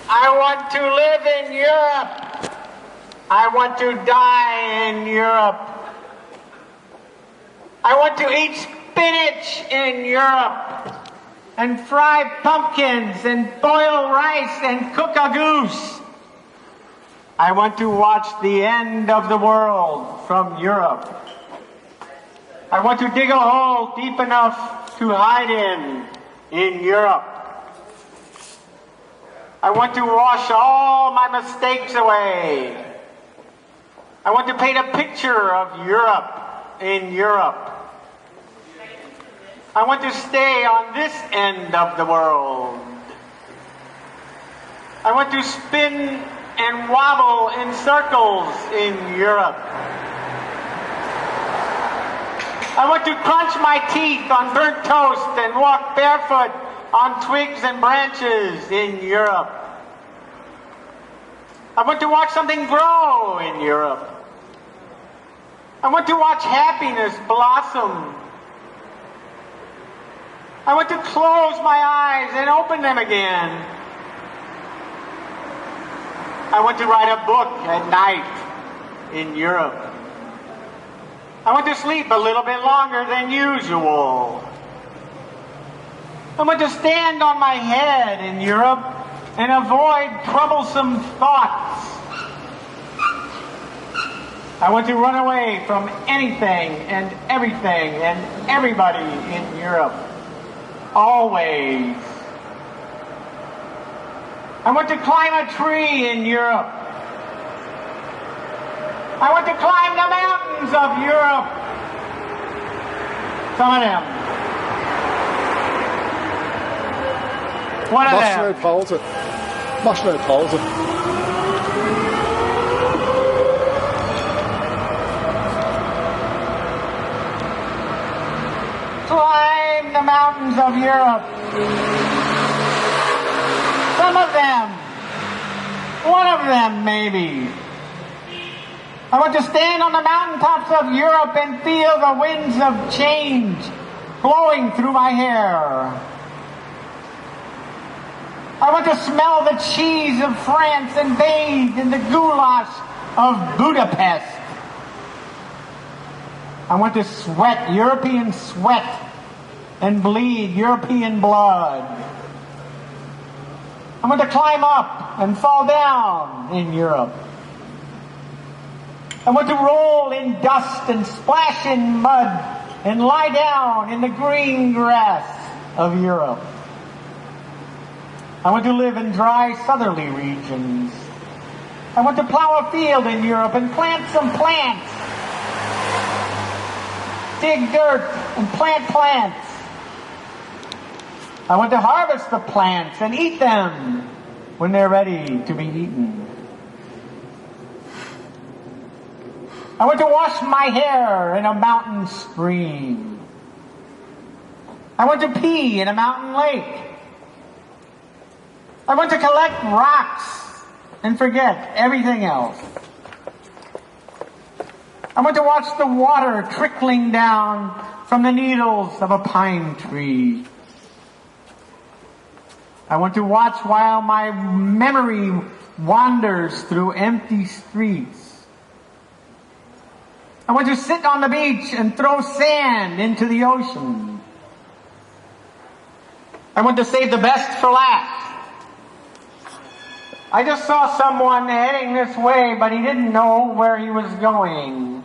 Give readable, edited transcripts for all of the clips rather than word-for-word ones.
I want to live in Europe. I want to die in Europe. I want to eat spinach in Europe, and fry pumpkins, and boil rice, and cook a goose. I want to watch the end of the world from Europe. I want to dig a hole deep enough to hide in Europe. I want to wash all my mistakes away. I want to paint a picture of Europe in Europe. I want to stay on this end of the world. I want to spin and wobble in circles in Europe. I want to crunch my teeth on burnt toast and walk barefoot on twigs and branches in Europe. I want to watch something grow in Europe. I want to watch happiness blossom. I want to close my eyes and open them again. I want to write a book at night in Europe. I want to sleep a little bit longer than usual. I want to stand on my head in Europe and avoid troublesome thoughts. I want to run away from anything and everything and everybody in Europe. Always. I want to climb a tree in Europe. I want to climb the mountains of Europe. Some of them. One of them. Mach schnell Pause. Climb the mountains of Europe. Some of them. One of them, maybe. I want to stand on the mountaintops of Europe and feel the winds of change blowing through my hair. I want to smell the cheese of France and bathe in the goulash of Budapest. I want to sweat European sweat and bleed European blood. I want to climb up and fall down in Europe. I want to roll in dust and splash in mud and lie down in the green grass of Europe. I want to live in dry southerly regions. I want to plow a field in Europe and plant some plants. Dig dirt and plant plants. I want to harvest the plants and eat them when they're ready to be eaten. I want to wash my hair in a mountain stream. I want to pee in a mountain lake. I want to collect rocks and forget everything else. I want to watch the water trickling down from the needles of a pine tree. I want to watch while my memory wanders through empty streets. I want to sit on the beach and throw sand into the ocean. I want to save the best for last. I just saw someone heading this way, but he didn't know where he was going.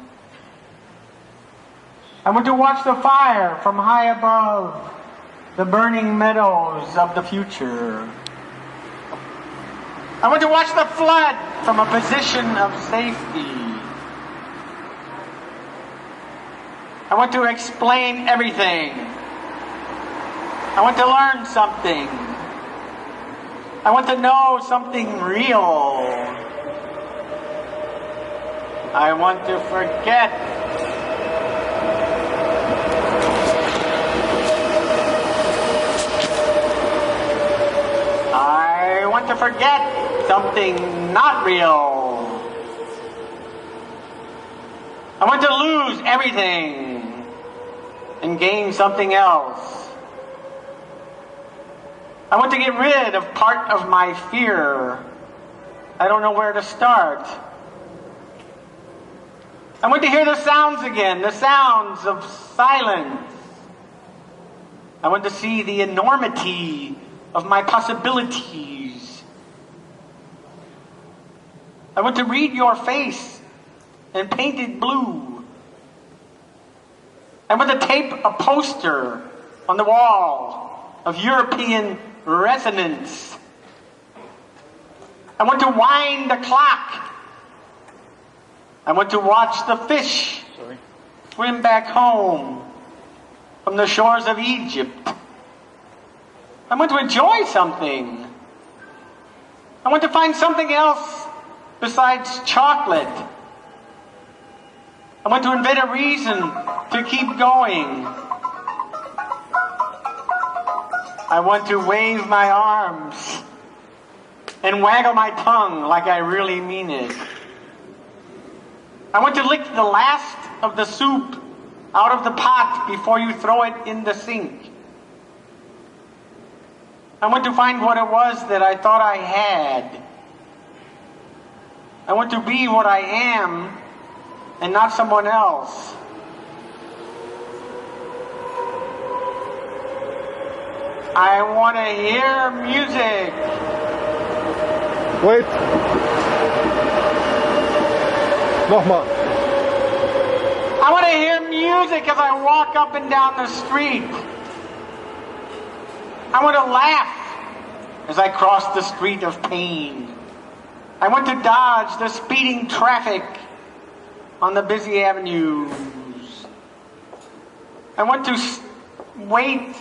I want to watch the fire from high above the burning meadows of the future. I want to watch the flood from a position of safety. I want to explain everything. I want to learn something. I want to know something real. I want to forget. I want to forget something not real. I want to lose everything and gain something else. I want to get rid of part of my fear. I don't know where to start. I want to hear the sounds again, the sounds of silence. I want to see the enormity of my possibilities. I want to read your face and paint it blue. I want to tape a poster on the wall of European resonance. I want to wind the clock. I want to watch the fish swim back home from the shores of Egypt. I want to enjoy something. I want to find something else besides chocolate. I want to invent a reason to keep going. I want to wave my arms and waggle my tongue like I really mean it. I want to lick the last of the soup out of the pot before you throw it in the sink. I want to find what it was that I thought I had. I want to be what I am and not someone else. I want to hear music. Wait. Nochmal. I want to hear music as I walk up and down the street. I want to laugh as I cross the street of pain. I want to dodge the speeding traffic on the busy avenues. I want to wait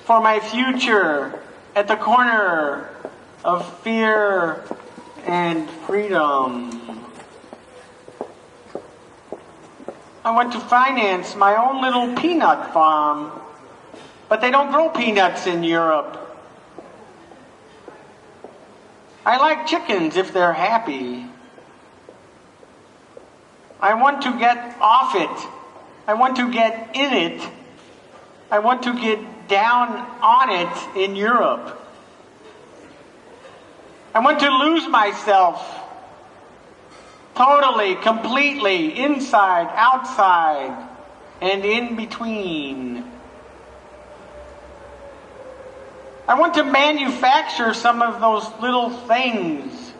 for my future at the corner of fear and freedom. I want to finance my own little peanut farm, but they don't grow peanuts in Europe. I like chickens if they're happy. I want to get off it. I want to get in it. I want to get down on it in Europe. I want to lose myself totally, completely, inside, outside, and in between. I want to manufacture some of those little things.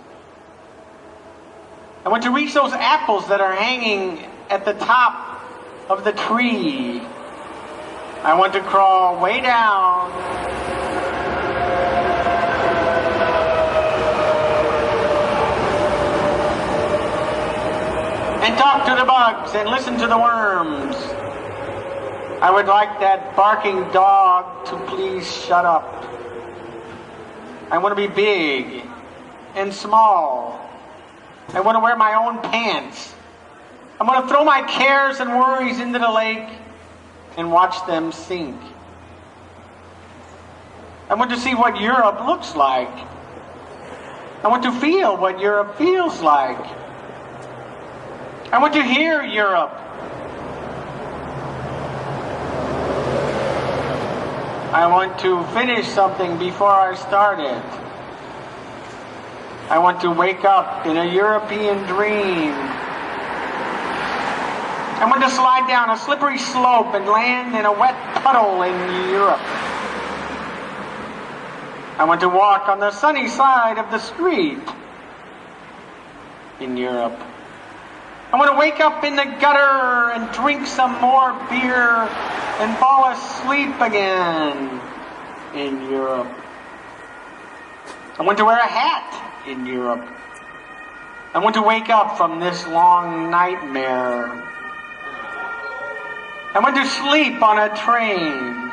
I want to reach those apples that are hanging at the top of the tree. I want to crawl way down and talk to the bugs and listen to the worms. I would like that barking dog to please shut up. I want to be big and small. I want to wear my own pants. I want to throw my cares and worries into the lake and watch them sink. I want to see what Europe looks like. I want to feel what Europe feels like. I want to hear Europe. I want to finish something before I start it. I want to wake up in a European dream. I want to slide down a slippery slope and land in a wet puddle in Europe. I want to walk on the sunny side of the street in Europe. I want to wake up in the gutter and drink some more beer and fall asleep again in Europe. I want to wear a hat in Europe. I want to wake up from this long nightmare. I want to sleep on a train.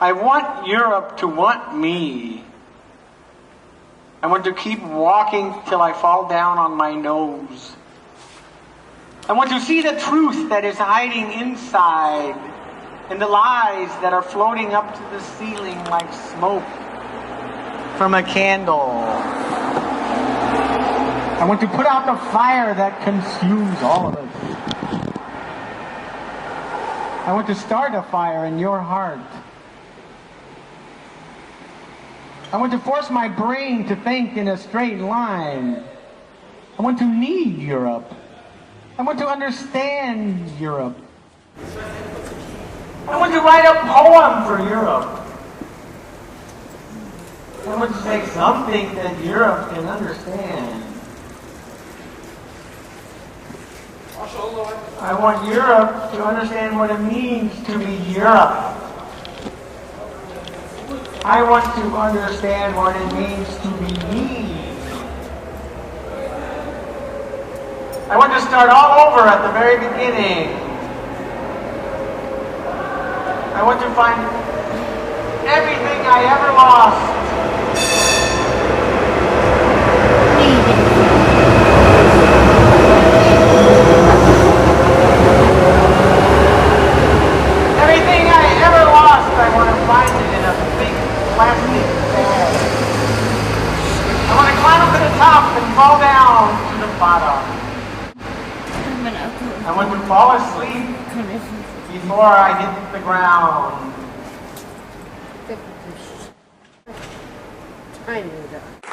I want Europe to want me. I want to keep walking till I fall down on my nose. I want to see the truth that is hiding inside and the lies that are floating up to the ceiling like smoke from a candle. I want to put out the fire that consumes all of us. I want to start a fire in your heart I want to force my brain to think in a straight line. I want to need Europe. I want to understand Europe. I want to write a poem for Europe. I want to say something that Europe can understand. I want Europe to understand what it means to be Europe. I want to understand what it means to be me. I want to start all over at the very beginning. I want to find everything I ever lost. Everything I ever lost, I want to find it in a big plastic bag. I want to climb up to the top and fall down to the bottom. I want to fall asleep before I hit the ground. I knew that.